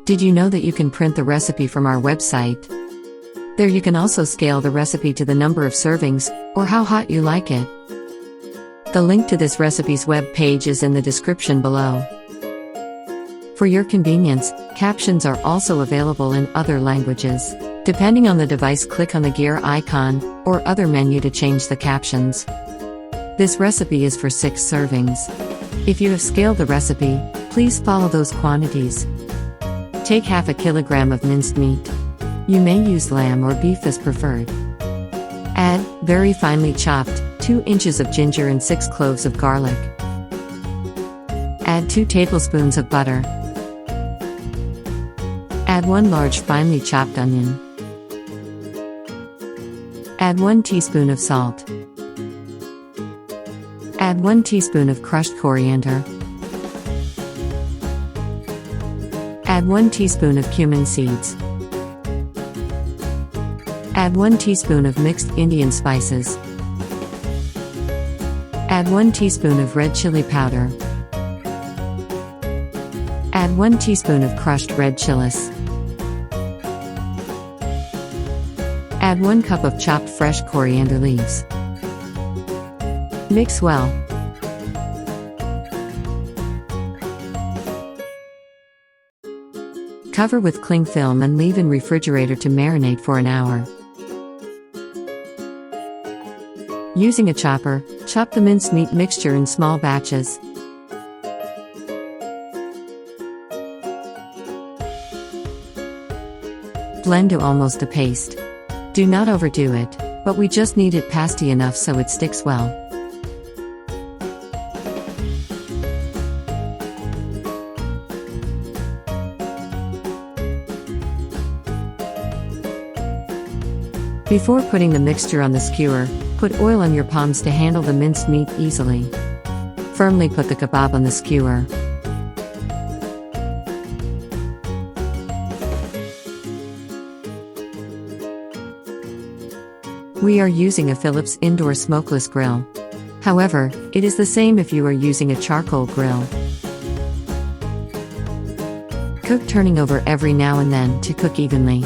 Did you know that you can print the recipe from our website? There you can also scale the recipe to the number of servings, or how hot you like it. The link to this recipe's web page is in the description below. For your convenience, captions are also available in other languages. Depending on the device, click on the gear icon, or other menu to change the captions. This recipe is for 6 servings. If you have scaled the recipe, please follow those quantities. Take half a kilogram of minced meat. You may use lamb or beef as preferred. Add, very finely chopped, 2 inches of ginger and 6 cloves of garlic. Add 2 tablespoons of butter. Add 1 large finely chopped onion. Add 1 teaspoon of salt. Add 1 teaspoon of crushed coriander. Add 1 teaspoon of cumin seeds. Add 1 teaspoon of mixed Indian spices. Add 1 teaspoon of red chili powder. Add 1 teaspoon of crushed red chilies. Add 1 cup of chopped fresh coriander leaves. Mix well. Cover with cling film and leave in refrigerator to marinate for an hour. Using a chopper, chop the minced meat mixture in small batches. Blend to almost a paste. Do not overdo it, but we just need it pasty enough so it sticks well. Before putting the mixture on the skewer, put oil on your palms to handle the minced meat easily. Firmly put the kebab on the skewer. We are using a Philips indoor smokeless grill. However, it is the same if you are using a charcoal grill. Cook turning over every now and then to cook evenly.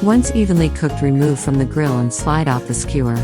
Once evenly cooked, remove from the grill and slide off the skewer.